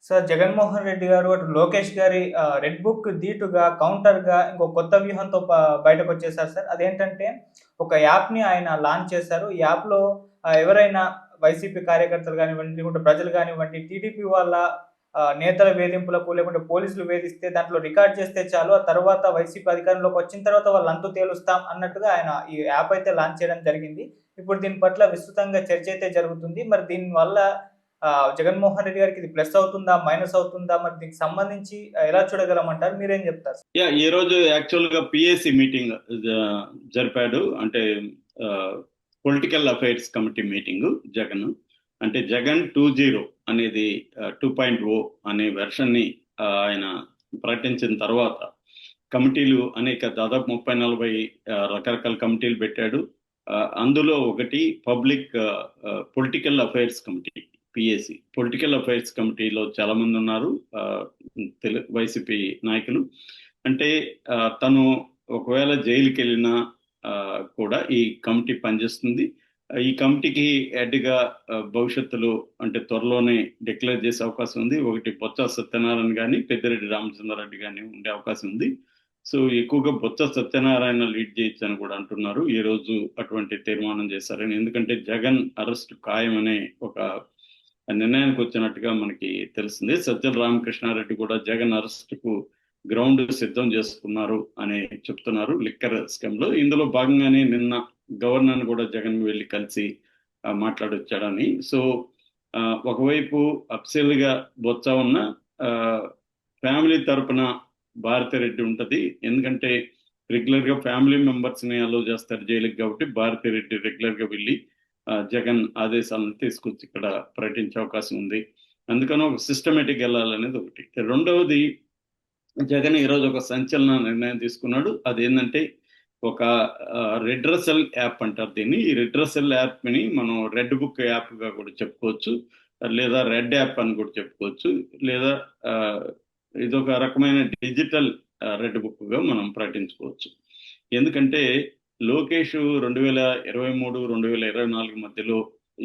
Sir Jaganmohan Reddy గారు అటు లోకేష్ గారి రెడ్ బుక్ ధీటుగా, కౌంటర్‌గా ఇంకో కొత్త వ్యూహంతో బయటకొచ్చేసారు సార్. అదేంటంటే ఒక యాప్‌ని ఆయన లాంచ్ చేశారు. ఈ యాప్‌లో ఎవరైనా వైసీపీ కార్యకర్తలు గానివ్వండి, లేకుంటే ప్రజలు గానివ్వండి, టీడీపీ వాళ్ళ నేతల వేధింపులకు లేకుంటే పోలీసులు వేధిస్తే దాంట్లో రికార్డ్ చేస్తే చాలు. ఆ తర్వాత వైసీపీ అధికారంలోకి వచ్చిన తర్వాత వాళ్ళ అంతు తేలుస్తాం అన్నట్టుగా ఆయన ఈ యాప్ అయితే లాంచ్ చేయడం జరిగింది. ఇప్పుడు దీని పట్ల విస్తృతంగా చర్చ అయితే జరుగుతుంది. మరి దీనివల్ల జగన్మోహన్ రెడ్డి గారికి ఇది ప్లస్ అవుతుందా? మైనస్ అవుతుందా? మరి దీనికి సంబంధించి ఎలా చూడగలమంటారు? మీరేం జెప్తారు? ఈ రోజు యాక్చువల్ గా పిఎస్సి మీటింగ్ జరిపాడు. అంటే political affairs committee meeting Jagan. అంటే జగన్ 2.0 అనేది 2.0 అనే వెర్షన్ ని ఆయన ప్రకటించిన తర్వాత కమిటీలు అనేక దాదాపు 30-40 రకరకాల కమిటీలు పెట్టాడు. అందులో ఒకటి public political affairs committee, PSC political affairs కమిటీలో చాలా మంది ఉన్నారు వైసీపీ నాయకులు. అంటే తను ఒకవేళ జైలుకి వెళ్ళినా కూడా ఈ కమిటీ పనిచేస్తుంది. ఈ కమిటీకి హెడ్గా భవిష్యత్తులో అంటే త్వరలోనే డిక్లేర్ చేసే అవకాశం ఉంది. ఒకటి బొత్స సత్యనారాయణ కానీ, పెద్దిరెడ్డి రామచంద్రారెడ్డి కానీ ఉండే అవకాశం ఉంది. సో ఎక్కువగా బొత్స సత్యనారాయణ లీడ్ చేయొచ్చు అని కూడా అంటున్నారు. ఈ రోజు అటువంటి తీర్మానం చేశారని. ఎందుకంటే జగన్ అరెస్ట్ ఖాయమనే ఒక నిర్ణయానికి వచ్చినట్టుగా మనకి తెలిసింది. సజ్జల రామకృష్ణారెడ్డి కూడా జగన్ అరెస్ట్ కు గ్రౌండ్ సిద్ధం చేసుకున్నారు అని చెప్తున్నారు లిక్కర్ స్కామ్ లో. ఇందులో భాగంగానే నిన్న గవర్నర్ కూడా జగన్ వెళ్ళి కలిసి మాట్లాడొచ్చాడని. సో ఒకవైపు అఫ్సెల్ గా బొత్స ఉన్న ఫ్యామిలీ తరపున భారతిరెడ్డి ఉంటది. ఎందుకంటే రెగ్యులర్ గా ఫ్యామిలీ మెంబర్స్ ని అలో చేస్తారు జైలుకి, కాబట్టి భారతిరెడ్డి రెగ్యులర్ గా వెళ్ళి జగన్ ఆదేశాలను తీసుకొచ్చి ఇక్కడ ప్రకటించే అవకాశం ఉంది. అందుకని ఒక సిస్టమేటిక్ వెళ్ళాలనేది ఒకటి. రెండవది, జగన్ ఈరోజు ఒక సంచలన నిర్ణయం తీసుకున్నాడు. అదేంటంటే ఒక రెడ్రసల్ యాప్ అంటారు దీన్ని. ఈ రెడ్రసల్ యాప్ ని మనం రెడ్ బుక్ యాప్ గా కూడా చెప్పుకోవచ్చు, లేదా రెడ్ యాప్ అని కూడా చెప్పుకోవచ్చు, లేదా ఇదొక రకమైన డిజిటల్ రెడ్ బుక్ గా మనం ప్రకటించుకోవచ్చు. ఎందుకంటే లోకేష్ 2023-2024 మధ్యలో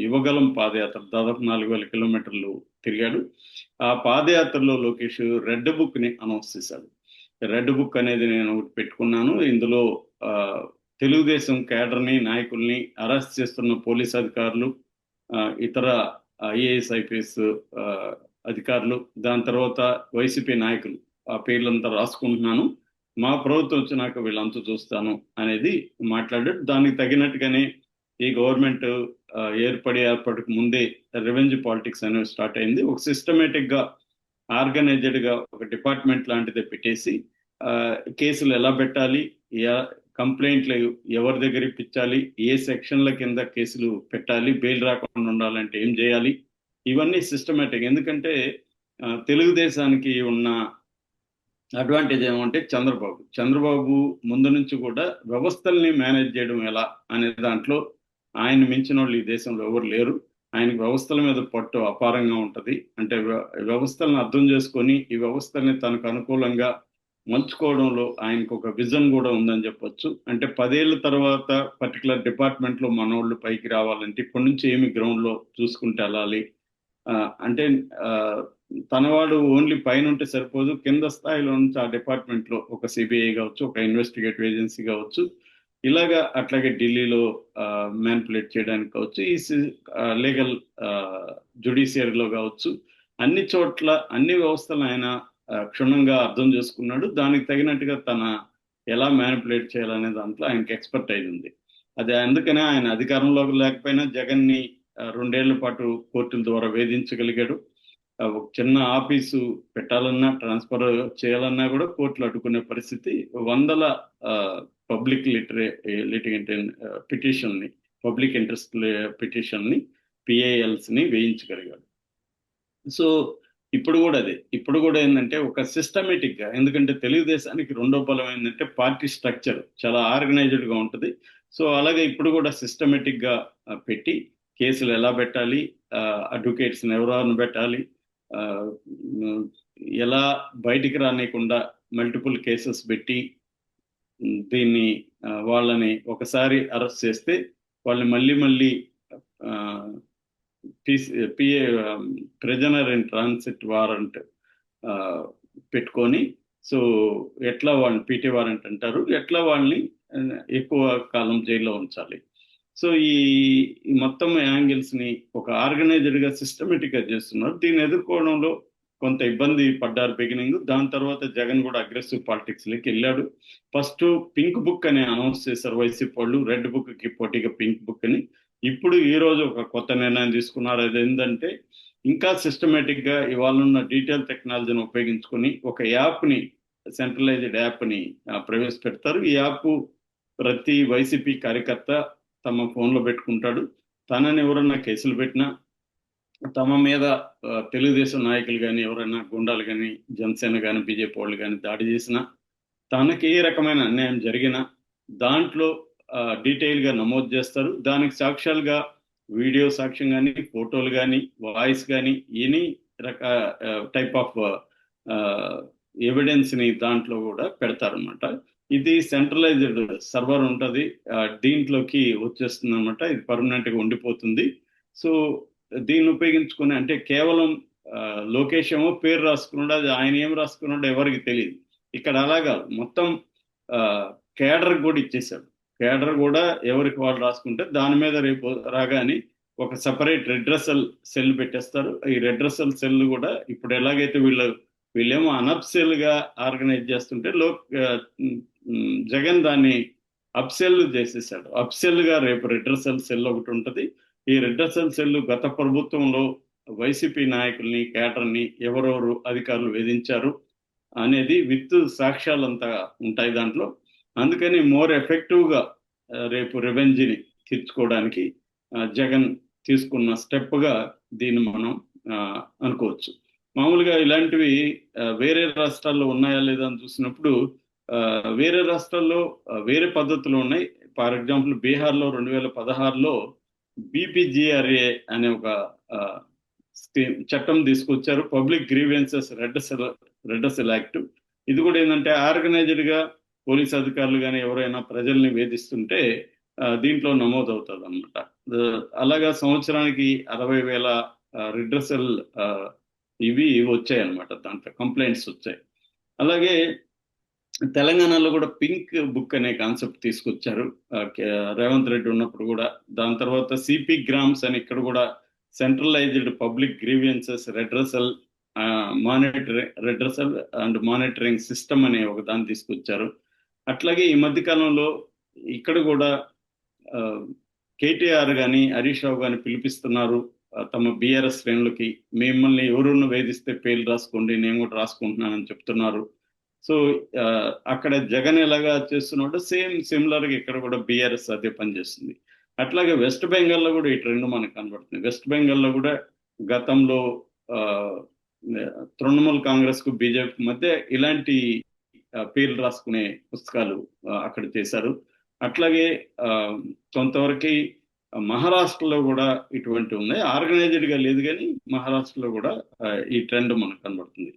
యువగలం పాదయాత్ర దాదాపు 4,000 కిలోమీటర్లు తిరిగాడు. ఆ పాదయాత్రలో లోకేష్ రెడ్ బుక్ ని అనౌన్స్ చేశాడు. రెడ్ బుక్ అనేది నేను పెట్టుకున్నాను, ఇందులో తెలుగుదేశం కేడర్ని, నాయకుల్ని అరెస్ట్ చేస్తున్న పోలీస్ అధికారులు, ఇతర ఐఏఎస్ ఐపీఎస్ అధికారులు, దాని తర్వాత వైసీపీ నాయకులు ఆ పేర్లంతా రాసుకుంటున్నాను, మా ప్రభుత్వం వచ్చినాక వీళ్ళంతా చూస్తాను అనేది మాట్లాడాడు. దానికి తగినట్టుగానే ఈ గవర్నమెంట్ ఏర్పడక ముందే రివెంజ్ పాలిటిక్స్ అనేవి స్టార్ట్ అయింది. ఒక సిస్టమేటిక్ గా, ఆర్గనైజ్డ్ గా ఒక డిపార్ట్మెంట్ లాంటిది పెట్టేసి కేసులు ఎలా పెట్టాలి, కంప్లైంట్లు ఎవరి దగ్గర ఇప్పించాలి, ఏ సెక్షన్ల కింద కేసులు పెట్టాలి, బెయిల్ రాకుండా ఉండాలంటే ఏం చేయాలి, ఇవన్నీ సిస్టమేటిక్. ఎందుకంటే తెలుగుదేశానికి ఉన్న అడ్వాంటేజ్ ఏమంటే చంద్రబాబు ముందు నుంచి కూడా వ్యవస్థల్ని మేనేజ్ చేయడం ఎలా అనే దాంట్లో ఆయన మించిన వాళ్ళు ఈ దేశంలో ఎవరు లేరు. ఆయనకు వ్యవస్థల మీద పట్టు అపారంగా ఉంటది. అంటే వ్యవస్థలను అర్థం చేసుకొని ఈ వ్యవస్థల్ని తనకు అనుకూలంగా మలుచుకోవడంలో ఆయనకు ఒక విజన్ కూడా ఉందని చెప్పొచ్చు. అంటే 10 ఏళ్ల తర్వాత పర్టికులర్ డిపార్ట్మెంట్ లో మనోళ్ళు పైకి రావాలంటే ఇప్పటి నుంచి ఏమి గ్రౌండ్ లో చూసుకుంటే వెళ్ళాలి. అంటే తనవాడు ఓన్లీ పైన ఉంటే సరిపోదు, కింద స్థాయిలో నుంచి ఆ డిపార్ట్మెంట్ లో ఒక సిబిఐ కావచ్చు, ఒక ఇన్వెస్టిగేటివ్ ఏజెన్సీ కావచ్చు, ఇలాగా అట్లాగే ఢిల్లీలో మ్యానిపులేట్ చేయడానికి కావచ్చు, ఈ లీగల్ జుడిషియరీలో కావచ్చు, అన్ని చోట్ల అన్ని వ్యవస్థలను ఆయన క్షుణ్ణంగా అర్థం చేసుకున్నాడు. దానికి తగినట్టుగా తన ఎలా మ్యానిపులేట్ చేయాలనే దాంట్లో ఆయనకి ఎక్స్పర్టైజ్ ఉంది. అది అందుకనే ఆయన అధికారంలో లేకపోయినా జగన్ ని 2 ఏళ్ల పాటు కోర్టుల ద్వారా వేధించగలిగాడు. ఒక చిన్న ఆఫీసు పెట్టాలన్నా, ట్రాన్స్ఫర్ చేయాలన్నా కూడా కోర్టులు అడ్డుకునే పరిస్థితి. వందల పబ్లిక్ లిటిగెంట్ పిటిషన్ ని, పబ్లిక్ ఇంట్రెస్ట్ పిటిషన్ ని, పిఐఎల్స్ ని వేయించగలిగాడు. సో ఇప్పుడు కూడా అదే, ఇప్పుడు కూడా ఏంటంటే ఒక సిస్టమేటిక్ గా, ఎందుకంటే తెలుగుదేశానికి రెండో బలం ఏంటంటే పార్టీ స్ట్రక్చర్ చాలా ఆర్గనైజ్డ్ గా ఉంటుంది. సో అలాగే ఇప్పుడు కూడా సిస్టమేటిక్ గా పెట్టి కేసులు ఎలా పెట్టాలి, అడ్వకేట్స్ ఎవరెవరిని పెట్టాలి, ఎలా బయటికి రానియకుండా మల్టిపుల్ కేసెస్ పెట్టి దీన్ని వాళ్ళని ఒకసారి అరెస్ట్ చేస్తే వాళ్ళని మళ్ళీ మళ్ళీ PA prisoner in transit warrant పెట్టుకొని, సో ఎట్లా వాళ్ళని పీటీ వారెంట్ అంటారు, ఎట్లా వాళ్ళని ఎక్కువ కాలం జైల్లో ఉంచాలి. సో ఈ మొత్తం యాంగిల్స్ ని ఒక ఆర్గనైజ్డ్ గా సిస్టమేటిక్ గా చేస్తున్నారు. దీన్ని ఎదుర్కోవడంలో కొంత ఇబ్బంది పడ్డారు బిగినింగ్. దాని తర్వాత జగన్ కూడా అగ్రెసివ్ పాలిటిక్స్ లోకి వెళ్ళాడు. ఫస్ట్ పింక్ బుక్ అని అనౌన్స్ చేశారు వైసీపీ వాళ్ళు, రెడ్ బుక్ కి పోటీగా పింక్ బుక్ అని. ఇప్పుడు ఈ రోజు ఒక కొత్త నిర్ణయం తీసుకున్నారు. అది ఏంటంటే ఇంకా సిస్టమేటిక్ గా ఇవాళ ఉన్న డీటెయిల్ టెక్నాలజీని ఉపయోగించుకొని ఒక యాప్ ని, సెంట్రలైజ్డ్ యాప్ ని ప్రవేశపెడతారు. ఈ యాప్ ప్రతి వైసీపీ కార్యకర్త తమ ఫోన్లో పెట్టుకుంటాడు. తనని ఎవరన్నా కేసులు పెట్టినా, తమ మీద తెలుగుదేశం నాయకులు కానీ, ఎవరైనా గుండాలు కానీ, జనసేన కానీ, బీజేపీ వాళ్ళు కానీ దాడి చేసినా, తనకి ఏ రకమైన అన్యాయం జరిగినా దాంట్లో డీటెయిల్ గా నమోదు చేస్తారు. దానికి సాక్ష్యాలుగా వీడియో సాక్ష్యం కానీ, ఫోటోలు కానీ, వాయిస్ కానీ, ఎనీ టైప్ ఆఫ్ ఎవిడెన్స్ ని దాంట్లో కూడా పెడతారనమాట. ఇది సెంట్రలైజ్డ్ సర్వర్ ఉంటుంది, దీంట్లోకి వచ్చేస్తుంది అనమాట. ఇది పర్మనెంట్ గా ఉండిపోతుంది. సో దీన్ని ఉపయోగించుకుని, అంటే కేవలం లోకేష్ ఏమో పేరు రాసుకున్నాడు, అది ఆయన ఏం రాసుకున్నాడో ఎవరికి తెలియదు. ఇక్కడ అలాగా మొత్తం కేడర్ కూడా ఇచ్చేశాడు. కేడర్ కూడా ఎవరికి వాళ్ళు రాసుకుంటే దాని మీద రేపు రాగానే ఒక సపరేట్ రెడ్రసల్ సెల్ పెట్టేస్తారు. ఈ రెడ్రసల్ సెల్ కూడా ఇప్పుడు ఎలాగైతే వీళ్ళేమో అనప్సెల్ గా ఆర్గనైజ్ చేస్తుంటే జగన్ దాన్ని అప్సెల్ చేసేసాడు. అప్సెల్ గా రేపు రెడ్రసల్ సెల్ ఒకటి ఉంటుంది. ఈ రెడ్రసల్ సెల్ గత ప్రభుత్వంలో వైసీపీ నాయకుల్ని, కేడర్ని ఎవరెవరు అధికారులు వేధించారు అనేది విత్ సాక్ష్యాలంతా ఉంటాయి దాంట్లో. అందుకని మోర్ ఎఫెక్టివ్ గా రేపు రెవెంజ్ని తీర్చుకోవడానికి జగన్ తీసుకున్న స్టెప్ గా దీన్ని మనం అనుకోవచ్చు. మామూలుగా ఇలాంటివి వేరే రాష్ట్రాల్లో ఉన్నాయా లేదా అని చూసినప్పుడు వేరే రాష్ట్రాల్లో వేరే పద్ధతులు ఉన్నాయి. ఫర్ ఎగ్జాంపుల్ బీహార్లో 2016లో బీపీజీఆర్ఏ అనే ఒక చట్టం తీసుకొచ్చారు, పబ్లిక్ గ్రీవెన్సెస్ రెడ్రసల్ యాక్ట్. ఇది కూడా ఏంటంటే ఆర్గనైజ్డ్ గా పోలీస్ అధికారులు కానీ ఎవరైనా ప్రజల్ని వేధిస్తుంటే దీంట్లో నమోదు అవుతుంది అనమాట. అలాగా సంవత్సరానికి 60,000 రెడ్రసల్ ఇవి వచ్చాయి అనమాట, దాంట్లో కంప్లైంట్స్ వచ్చాయి. అలాగే తెలంగాణలో కూడా పింక్ బుక్ అనే కాన్సెప్ట్ తీసుకొచ్చారు రేవంత్ రెడ్డి ఉన్నప్పుడు కూడా. దాని తర్వాత సిపి గ్రామ్స్ అని ఇక్కడ కూడా centralised public grievances redressal redressal and monitoring system అనే ఒక దాన్ని తీసుకొచ్చారు. అట్లాగే ఈ మధ్య కాలంలో ఇక్కడ కూడా కేటీఆర్ కానీ హరీష్ రావు కానీ పిలిపిస్తున్నారు తమ బీఆర్ఎస్ శ్రేణులకి, మిమ్మల్ని ఎవరున్న వేధిస్తే పేర్లు రాసుకోండి, నేను కూడా రాసుకుంటున్నానని చెప్తున్నారు. సో అక్కడ జగన్ ఎలాగా చేస్తున్నాడో సేమ్ సిమిలర్ గా ఇక్కడ కూడా బీఆర్ఎస్ అదే పనిచేస్తుంది. అట్లాగే వెస్ట్ బెంగాల్లో కూడా ఈ ట్రెండ్ మనకు కనబడుతుంది. వెస్ట్ బెంగాల్లో కూడా గతంలో తృణమూల్ కాంగ్రెస్ కు బీజేపీ మధ్య ఇలాంటి పేర్లు రాసుకునే పుస్తకాలు అక్కడ చేశారు. అట్లాగే కొంతవరకు మహారాష్ట్రలో కూడా ఇటువంటి ఉన్నాయి. ఆర్గనైజ్డ్ గా లేదు కానీ మహారాష్ట్రలో కూడా ఈ ట్రెండ్ మనకు కనబడుతుంది.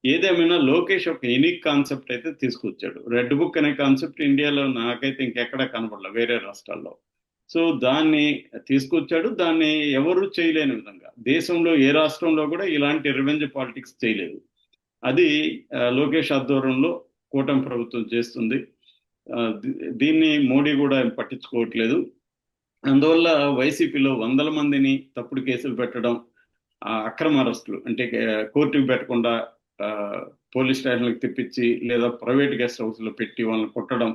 ఏదేమైనా లోకేష్ ఒక యూనిక్ కాన్సెప్ట్ అయితే తీసుకొచ్చాడు. రెడ్ బుక్ అనే కాన్సెప్ట్ ఇండియాలో నాకైతే ఇంకెక్కడా కనబడలేదు వేరే రాష్ట్రాల్లో. సో దాన్ని తీసుకొచ్చాడు. దాన్ని ఎవరు చేయలేని విధంగా దేశంలో ఏ రాష్ట్రంలో కూడా ఇలాంటి రివెంజ్ పాలిటిక్స్ చేయలేదు. అది లోకేష్ ఆధ్వర్యంలో కూటమి ప్రభుత్వం చేస్తుంది. దీన్ని మోడీ కూడా పట్టించుకోవట్లేదు. అందువల్ల వైసీపీలో 100 మందిని తప్పుడు కేసులు పెట్టడం, అక్రమ అరెస్టులు అంటే కోర్టుకు పెట్టకుండా పోలీస్ స్టేషన్లకు తెప్పించి లేదా ప్రైవేట్ గెస్ట్ హౌస్ లో పెట్టి వాళ్ళని కొట్టడం,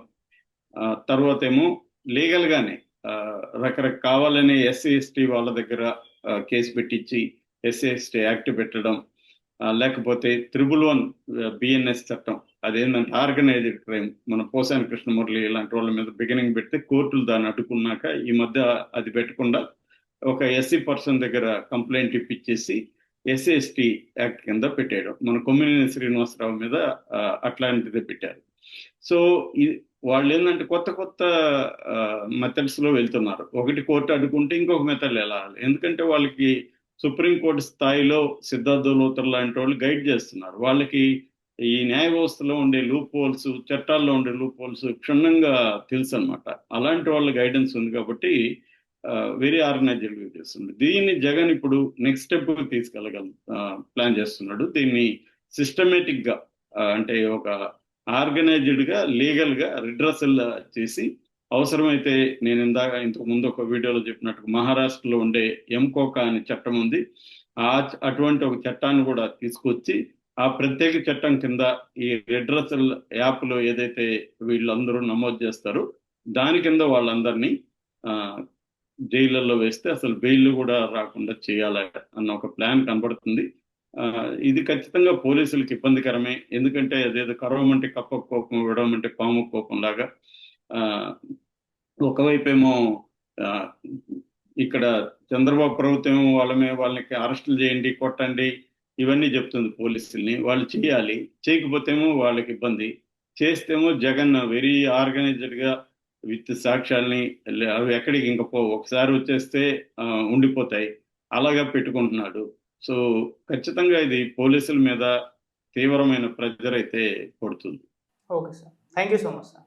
తర్వాత ఏమో లీగల్ గానే రకరకాల కావాలని ఎస్సీ ఎస్టీ వాళ్ళ దగ్గర కేసు పెట్టించి ఎస్సీ ఎస్టీ యాక్ట్ పెట్టడం, లేకపోతే 111 బిఎన్ఎస్ చట్టం, అదేంటంటే ఆర్గనైజ్డ్ క్రైమ్, మన పోసాని కృష్ణమురళి ఇలాంటి వాళ్ళ మీద బిగినింగ్ పెడితే కోర్టులు దాన్ని అడ్డుకున్నాక ఈ మధ్య అది పెట్టకుండా ఒక ఎస్సీ పర్సన్ దగ్గర కంప్లైంట్ ఇప్పించేసి ఎస్సీ ఎస్టీ యాక్ట్ కింద పెట్టాడు. మన కొమ్మినేని శ్రీనివాసరావు మీద అట్లాంటిది పెట్టారు. సో వాళ్ళు ఏంటంటే కొత్త కొత్త మెథడ్స్ లో వెళ్తున్నారు. ఒకటి కోర్టు అడ్డుకుంటే ఇంకొక మెథడ్ వెళ్ళాలి. ఎందుకంటే వాళ్ళకి సుప్రీంకోర్టు స్థాయిలో సిద్ధార్థ లోతర్ లాంటి వాళ్ళు గైడ్ చేస్తున్నారు. వాళ్ళకి ఈ న్యాయ వ్యవస్థలో ఉండే లూప్ హోల్స్, చట్టాల్లో ఉండే లూప్ హోల్స్ క్షుణ్ణంగా తెలుసు అనమాట. అలాంటి వాళ్ళ గైడెన్స్ ఉంది కాబట్టి వెరీ ఆర్గనైజ్డ్గా చేస్తుంది. దీన్ని జగన్ ఇప్పుడు నెక్స్ట్ స్టెప్ ప్లాన్ చేస్తున్నాడు. దీన్ని సిస్టమేటిక్ గా అంటే ఒక ఆర్గనైజ్డ్ గా లీగల్ గా రిడ్రసల్ చేసి అవసరమైతే నేను ఇంతకు ముందు ఒక వీడియోలో చెప్పినట్టు మహారాష్ట్రలో ఉండే ఎంకోకా అనే చట్టం ఉంది. అటువంటి ఒక చట్టాన్ని కూడా తీసుకొచ్చి ఆ ప్రత్యేక చట్టం కింద ఈ రిడ్రసల్ యాప్లో ఏదైతే వీళ్ళందరూ నమోదు చేస్తారో దాని కింద వాళ్ళందరినీ ఆ, జైళ్ళల్లో వేస్తే అసలు బెయిల్ కూడా రాకుండా చేయాలి అన్న ఒక ప్లాన్ కనబడుతుంది. ఆ, ఇది ఖచ్చితంగా పోలీసులకు ఇబ్బందికరమే. ఎందుకంటే అదేదో కరవమంటే కప్ప కోపం, విడవమంటే పాము కోపం లాగా ఆ, ఒకవైపేమో ఆ, ఇక్కడ చంద్రబాబు ప్రభుత్వం ఏమో వాళ్ళకి అరెస్టులు చేయండి, కొట్టండి ఇవన్నీ చెప్తుంది పోలీసుల్ని. వాళ్ళు చేయాలి, చేయకపోతేమో వాళ్ళకి ఇబ్బంది, చేస్తేమో జగన్ వెరీ ఆర్గనైజ్డ్ గా విత్ సాక్ష్యాల్ని అవి ఎక్కడికి ఇంక ఒకసారి వచ్చేస్తే ఉండిపోతాయి అలాగా పెట్టుకుంటున్నాడు. సో ఖచ్చితంగా ఇది పోలీసుల మీద తీవ్రమైన ప్రెజర్ అయితే పడుతుంది. Okay sir, thank you so much sir.